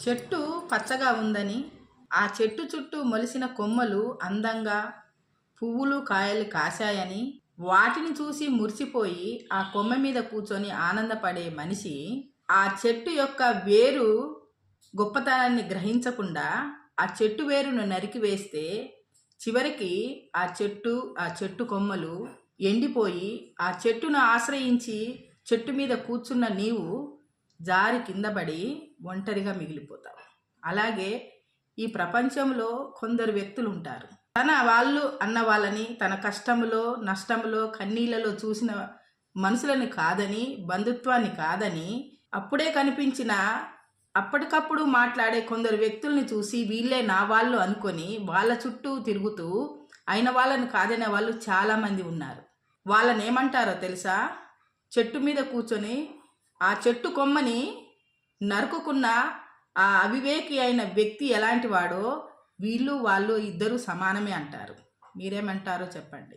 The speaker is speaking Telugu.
చెట్టు పచ్చగా ఉందని, ఆ చెట్టు చుట్టూ మొలిసిన కొమ్మలు అందంగా పువ్వులు, కాయలు కాశాయని, వాటిని చూసి మురిసిపోయి ఆ కొమ్మ మీద కూర్చొని ఆనందపడే మనిషి, ఆ చెట్టు యొక్క వేరు గొప్పతనాన్ని గ్రహించకుండా ఆ చెట్టు వేరును నరికివేస్తే చివరికి ఆ చెట్టు కొమ్మలు ఎండిపోయి ఆ చెట్టును ఆశ్రయించి చెట్టు మీద కూర్చున్న నీవు జారి కిందపడి ఒంటరిగా మిగిలిపోతావు. అలాగే ఈ ప్రపంచంలో కొందరు వ్యక్తులు ఉంటారు, తన వాళ్ళు అన్న వాళ్ళని తన కష్టములో, నష్టములో, కన్నీళ్ళలో చూసిన మనుషులని కాదని, బంధుత్వాన్ని కాదని, అప్పుడే కనిపించిన అప్పటికప్పుడు మాట్లాడే కొందరు వ్యక్తుల్ని చూసి వీళ్ళే నా వాళ్ళు అనుకొని వాళ్ళ చుట్టూ తిరుగుతూ అయిన వాళ్ళని కాదనే వాళ్ళు చాలామంది ఉన్నారు. వాళ్ళని ఏమంటారో తెలుసా? చెట్టు మీద కూర్చొని ఆ చెట్టు కొమ్మని నరుకుకున్న ఆ అవివేకి అయిన వ్యక్తి ఎలాంటి వాడో వీళ్ళు వాళ్ళు ఇద్దరు సమానమే అంటారు. మీరేమంటారో చెప్పండి.